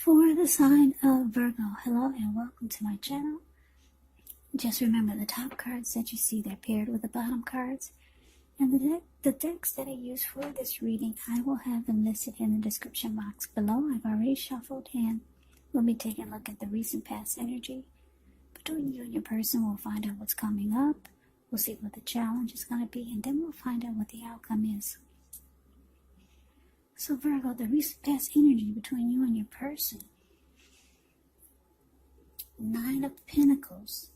For the sign of Virgo, hello and welcome to my channel. Just remember the top cards that you see, they're paired with the bottom cards. And the decks that I use for this reading, I will have them listed in the description box below. I've already shuffled and we'll be taking a look at the recent past energy. Between you and your person, we'll find out what's coming up. We'll see what the challenge is going to be, and then we'll find out what the outcome is. So Virgo, the recent past energy between you and your person. 9 of Pentacles.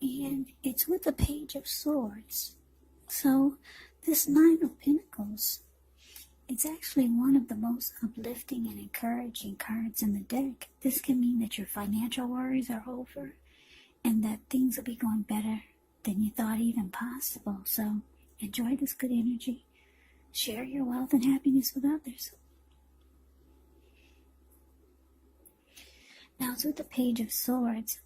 And it's with the Page of Swords. So this 9 of Pentacles, it's actually one of the most uplifting and encouraging cards in the deck. This can mean that your financial worries are over and that things will be going better than you thought even possible. So enjoy this good energy. Share your wealth and happiness with others. Now it's with the Page of Swords.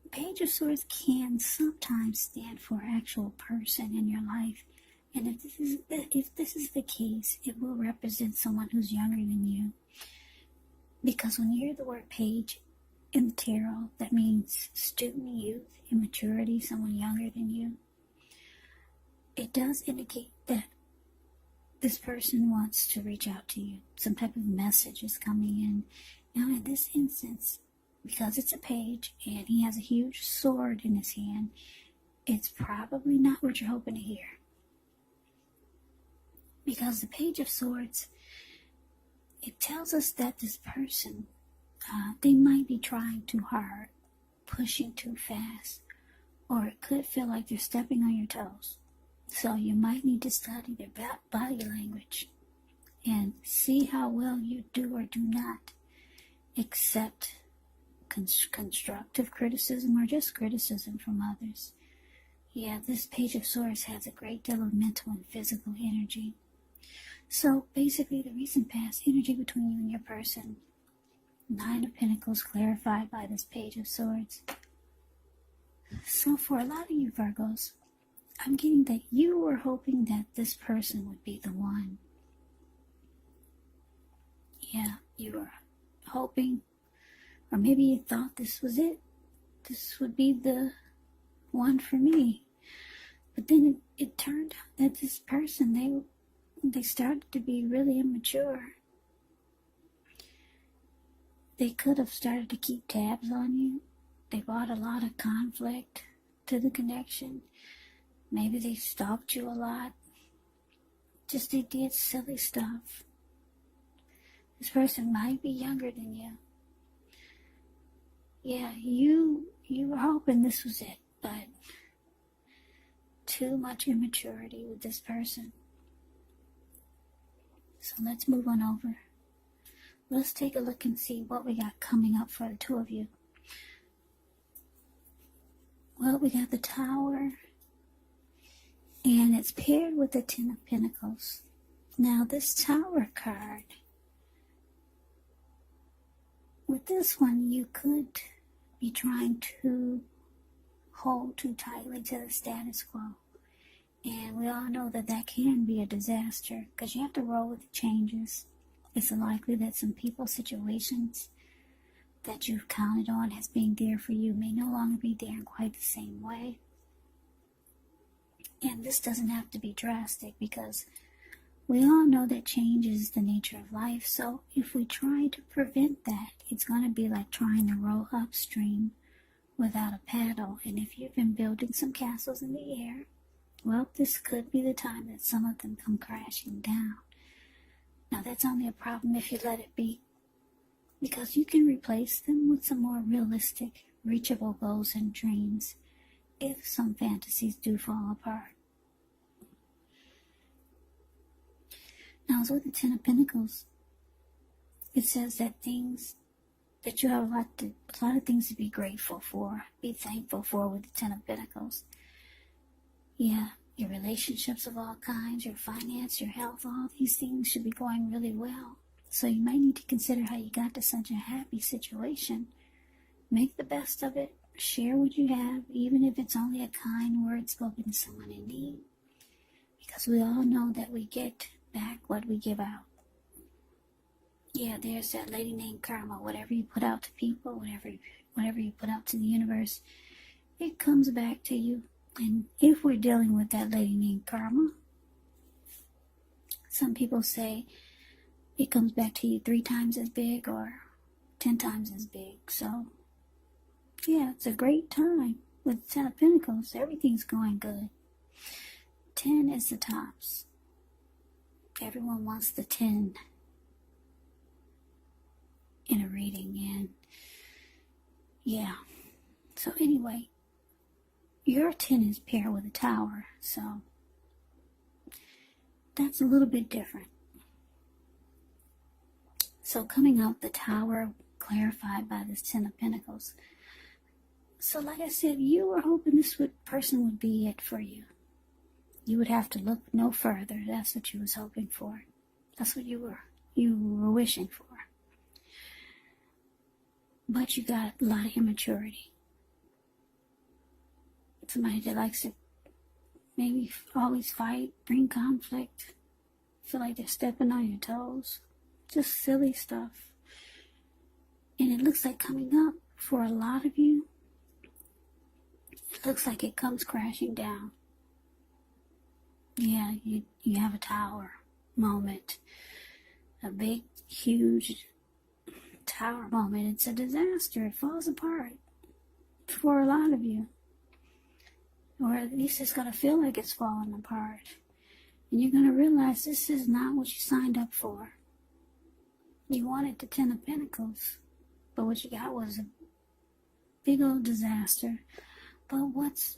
Page of Swords can sometimes stand for an actual person in your life. And if this is the case, it will represent someone who's younger than you. Because when you hear the word page in the tarot, that means student, youth, immaturity, someone younger than you. It does indicate that this person wants to reach out to you. Some type of message is coming in. Now in this instance, because it's a page and he has a huge sword in his hand, it's probably not what you're hoping to hear. Because the Page of Swords, it tells us that this person, they might be trying too hard, pushing too fast, or it could feel like they're stepping on your toes. So you might need to study their body language and see how well you do or do not accept constructive criticism or just criticism from others. Yeah, this Page of Swords has a great deal of mental and physical energy. So basically the recent past energy between you and your person, 9 of Pentacles clarified by this Page of Swords. So for a lot of you Virgos, I'm getting that you were hoping that this person would be the one. Yeah, you were hoping, or maybe you thought this was it. This would be the one for me. But then it turned out that this person, they started to be really immature. They could have started to keep tabs on you. They brought a lot of conflict to the connection. Maybe they stalked you a lot. Just they did silly stuff. This person might be younger than you. Yeah, you were hoping this was it, but too much immaturity with this person. So let's move on over. Let's take a look and see what we got coming up for the two of you. Well, we got the Tower, and it's paired with the 10 of Pentacles. Now this Tower card, with this one, you could be trying to hold too tightly to the status quo. And we all know that that can be a disaster because you have to roll with the changes. It's likely that some people, situations that you've counted on as being there for you may no longer be there in quite the same way. And this doesn't have to be drastic because we all know that change is the nature of life. So if we try to prevent that, it's going to be like trying to row upstream without a paddle. And if you've been building some castles in the air, well, this could be the time that some of them come crashing down. Now that's only a problem if you let it be, because you can replace them with some more realistic, reachable goals and dreams if some fantasies do fall apart. Now, as with the 10 of Pentacles, it says that you have a lot of things to be grateful for, be thankful for with the 10 of Pentacles. Yeah, your relationships of all kinds, your finance, your health, all these things should be going really well. So you might need to consider how you got to such a happy situation. Make the best of it. Share what you have, even if it's only a kind word spoken to someone in need. Because we all know that we get back what we give out. Yeah, there's that lady named Karma. Whatever you put out to people, whatever you put out to the universe, it comes back to you. And if we're dealing with that lady named Karma, some people say it comes back to you 3 times as big or 10 times as big. So, yeah, it's a great time with 10 of Pentacles. Everything's going good. 10 is the tops. Everyone wants the 10 in a reading. And, yeah. So, anyway, your 10 is paired with a Tower. So, that's a little bit different. So coming out the Tower, clarified by this 10 of Pentacles. So like I said, you were hoping this person would be it for you. You would have to look no further. That's what you was hoping for. That's what you were wishing for. But you got a lot of immaturity. Somebody that likes to maybe always fight, bring conflict, feel like they're stepping on your toes. Just silly stuff. And it looks like coming up for a lot of you, it looks like it comes crashing down. Yeah, you have a Tower moment. A big, huge Tower moment. It's a disaster. It falls apart for a lot of you. Or at least it's going to feel like it's falling apart. And you're going to realize this is not what you signed up for. You wanted the 10 of Pentacles, but what you got was a big old disaster. But what's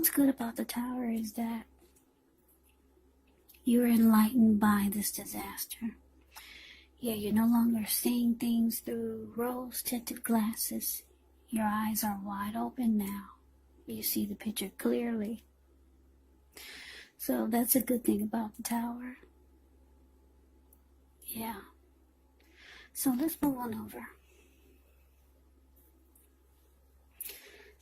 good about the Tower is that you're enlightened by this disaster. Yeah, you're no longer seeing things through rose-tinted glasses. Your eyes are wide open now. You see the picture clearly. So that's a good thing about the Tower. Yeah. So let's move on over.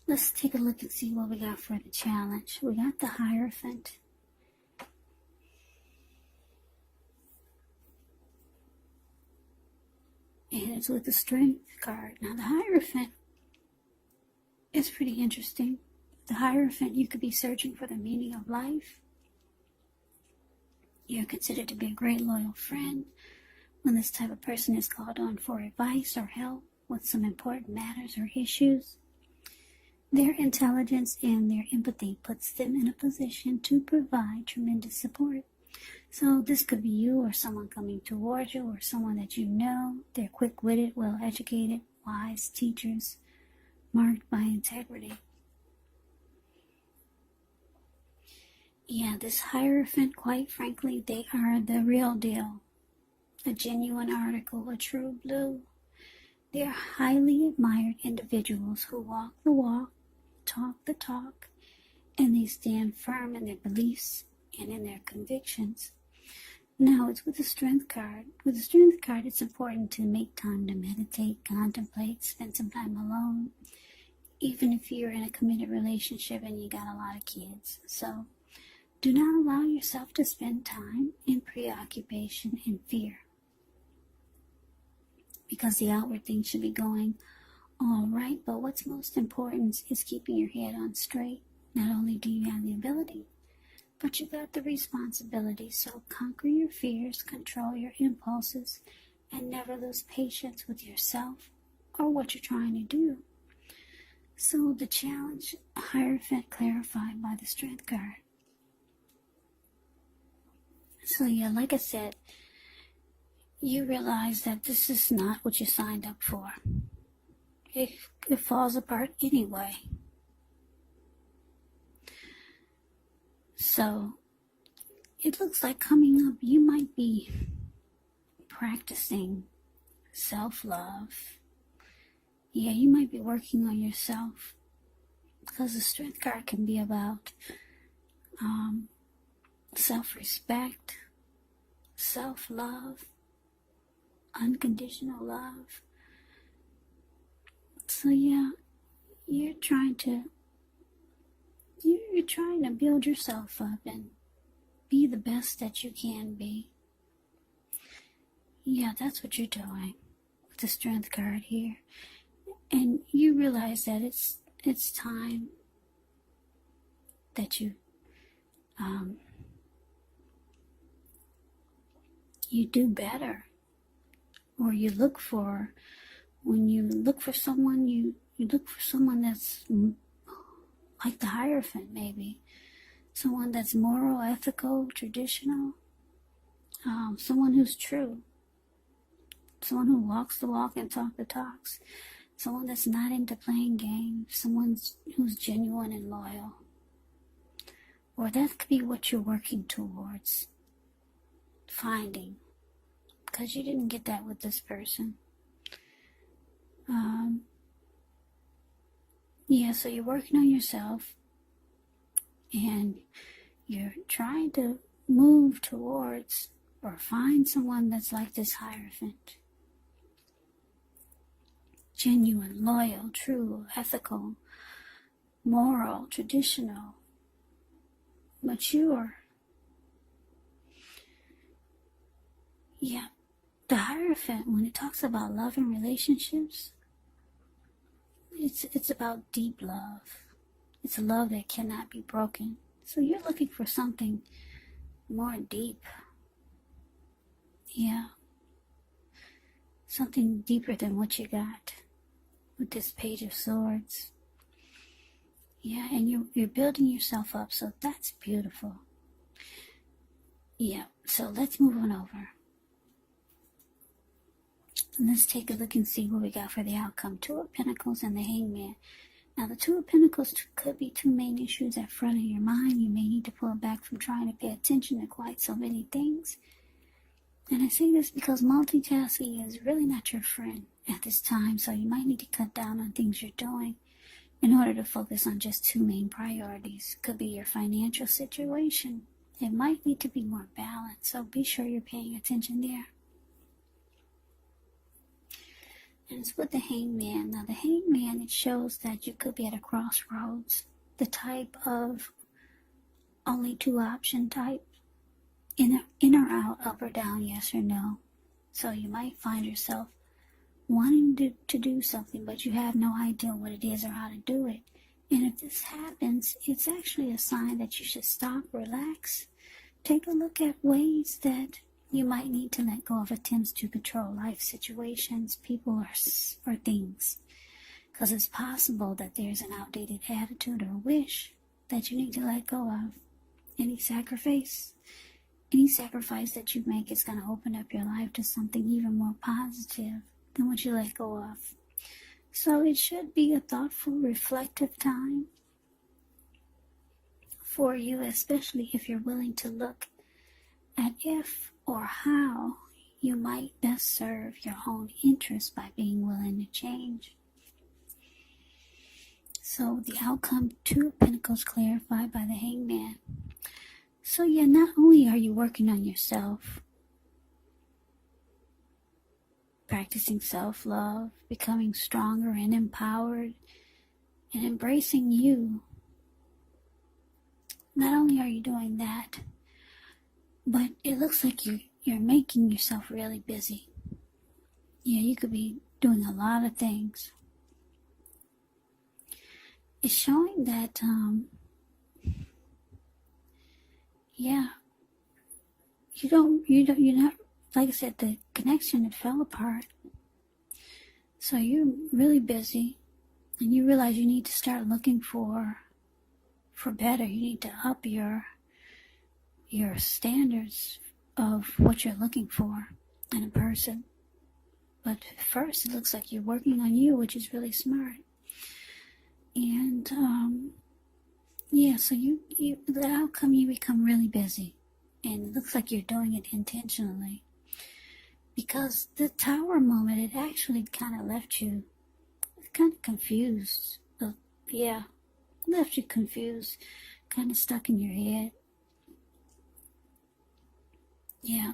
Let's take a look and see what we got for the challenge. We got the Hierophant. And it's with the Strength card. Now the Hierophant is pretty interesting. The Hierophant, you could be searching for the meaning of life. You're considered to be a great loyal friend. When this type of person is called on for advice or help with some important matters or issues, their intelligence and their empathy puts them in a position to provide tremendous support. So this could be you or someone coming towards you or someone that you know. They're quick-witted, well-educated, wise teachers, marked by integrity. Yeah, this Hierophant, quite frankly, they are the real deal. A genuine article, a true blue. They are highly admired individuals who walk the walk, talk the talk, and they stand firm in their beliefs and in their convictions. Now, it's with the Strength card. With the Strength card, it's important to make time to meditate, contemplate, spend some time alone, even if you're in a committed relationship and you got a lot of kids. So, do not allow yourself to spend time in preoccupation and fear, because the outward things should be going all right, but what's most important is keeping your head on straight. Not only do you have the ability, but you got the responsibility. So conquer your fears, control your impulses, and never lose patience with yourself or what you're trying to do. So the challenge, Hierophant, clarified by the Strength card. So yeah, like I said, you realize that this is not what you signed up for. It falls apart anyway. So it looks like coming up, you might be practicing self-love. Yeah, you might be working on yourself, because the Strength card can be about self-respect, self-love, unconditional love. So yeah, you're trying to build yourself up and be the best that you can be. Yeah, that's what you're doing with the Strength card here. And you realize that it's time that you you do better, or you look for, when you look for someone, you look for someone that's like the Hierophant, maybe someone that's moral, ethical, traditional, someone who's true, someone who walks the walk and talks the talks, someone that's not into playing games, someone who's genuine and loyal. Or that could be what you're working towards finding, because you didn't get that with this person. Yeah, so you're working on yourself, and you're trying to move towards or find someone that's like this Hierophant. Genuine, loyal, true, ethical, moral, traditional, mature. Yeah, the Hierophant, when it talks about love and relationships, it's about deep love. It's a love that cannot be broken. So you're looking for something more deep. Yeah. Something deeper than what you got with this Page of Swords. Yeah, and you're building yourself up, so that's beautiful. Yeah, so let's move on over. Let's take a look and see what we got for the outcome. Two of Pentacles and the Hangman. Now, the Two of Pentacles could be two main issues at front of your mind. You may need to pull back from trying to pay attention to quite so many things. And I say this because multitasking is really not your friend at this time, so you might need to cut down on things you're doing in order to focus on just two main priorities. Could be your financial situation. It might need to be more balanced, so be sure you're paying attention there. And it's with the Hangman. Now, the Hangman, it shows that you could be at a crossroads. The type of only two option type. In or out, up or down, yes or no. So you might find yourself wanting to do something, but you have no idea what it is or how to do it. And if this happens, it's actually a sign that you should stop, relax, take a look at ways that you might need to let go of attempts to control life situations, people, or things. Because it's possible that there's an outdated attitude or wish that you need to let go of. Any sacrifice that you make is going to open up your life to something even more positive than what you let go of. So it should be a thoughtful, reflective time for you, especially if you're willing to look at if or how you might best serve your own interests by being willing to change. So the outcome, Two of Pentacles clarified by the Hangman. So yeah, not only are you working on yourself, practicing self-love, becoming stronger and empowered, and embracing you, not only are you doing that, but it looks like you're making yourself really busy. Yeah, you could be doing a lot of things. It's showing that, yeah, you're not, like I said, the connection, it fell apart. So you're really busy, and you realize you need to start looking for better. You need to up your standards of what you're looking for in a person. But first, it looks like you're working on you, which is really smart. And, yeah, so the outcome, you become really busy. And it looks like you're doing it intentionally. Because the Tower moment, it actually kind of left you kind of confused. Yeah, left you confused, kind of stuck in your head. Yeah,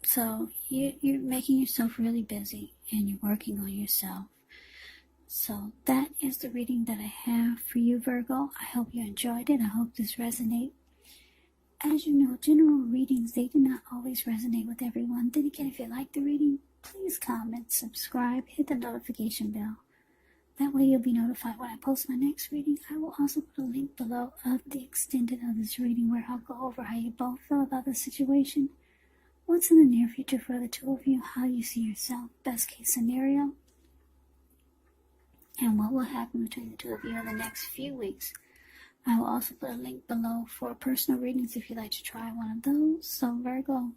so you're making yourself really busy, and you're working on yourself. So that is the reading that I have for you, Virgo. I hope you enjoyed it. I hope this resonates. as you know, general readings, they do not always resonate with everyone. Then again, if you like the reading, please comment, subscribe, hit the notification bell. That way you'll be notified when I post my next reading. I will also put a link below of the extended of this reading where I'll go over how you both feel about the situation, what's in the near future for the two of you, how you see yourself, best case scenario, and what will happen between the two of you in the next few weeks. I will also put a link below for personal readings if you'd like to try one of those. So Virgo,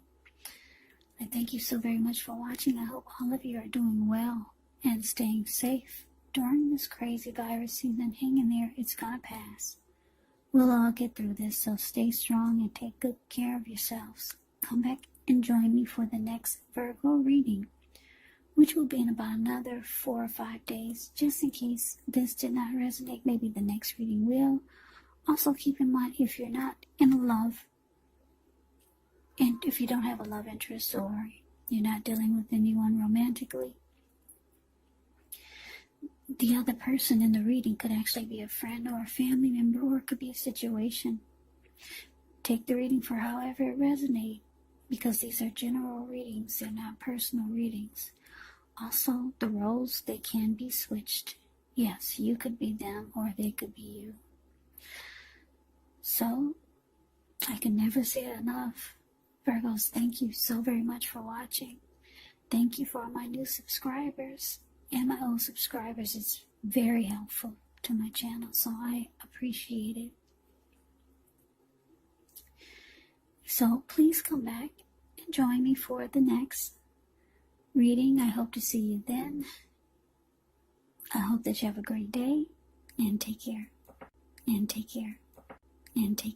I thank you so very much for watching. I hope all of you are doing well and staying safe during this crazy virus season. Hang in there, it's gonna pass. We'll all get through this, so stay strong and take good care of yourselves. Come back and join me for the next Virgo reading, which will be in about another 4 or 5 days. Just in case this did not resonate, maybe the next reading will. Also keep in mind, if you're not in love, and if you don't have a love interest or you're not dealing with anyone romantically, the other person in the reading could actually be a friend or a family member, or it could be a situation. Take the reading for however it resonates, because these are general readings, they're not personal readings. Also, the roles, they can be switched. Yes, you could be them or they could be you. So, I can never say it enough. Virgos, thank you so very much for watching. Thank you for my new subscribers and my old subscribers. It's very helpful to my channel, so I appreciate it. So please come back and join me for the next reading. I hope to see you then. I hope that you have a great day, and take care, and take care, and take care.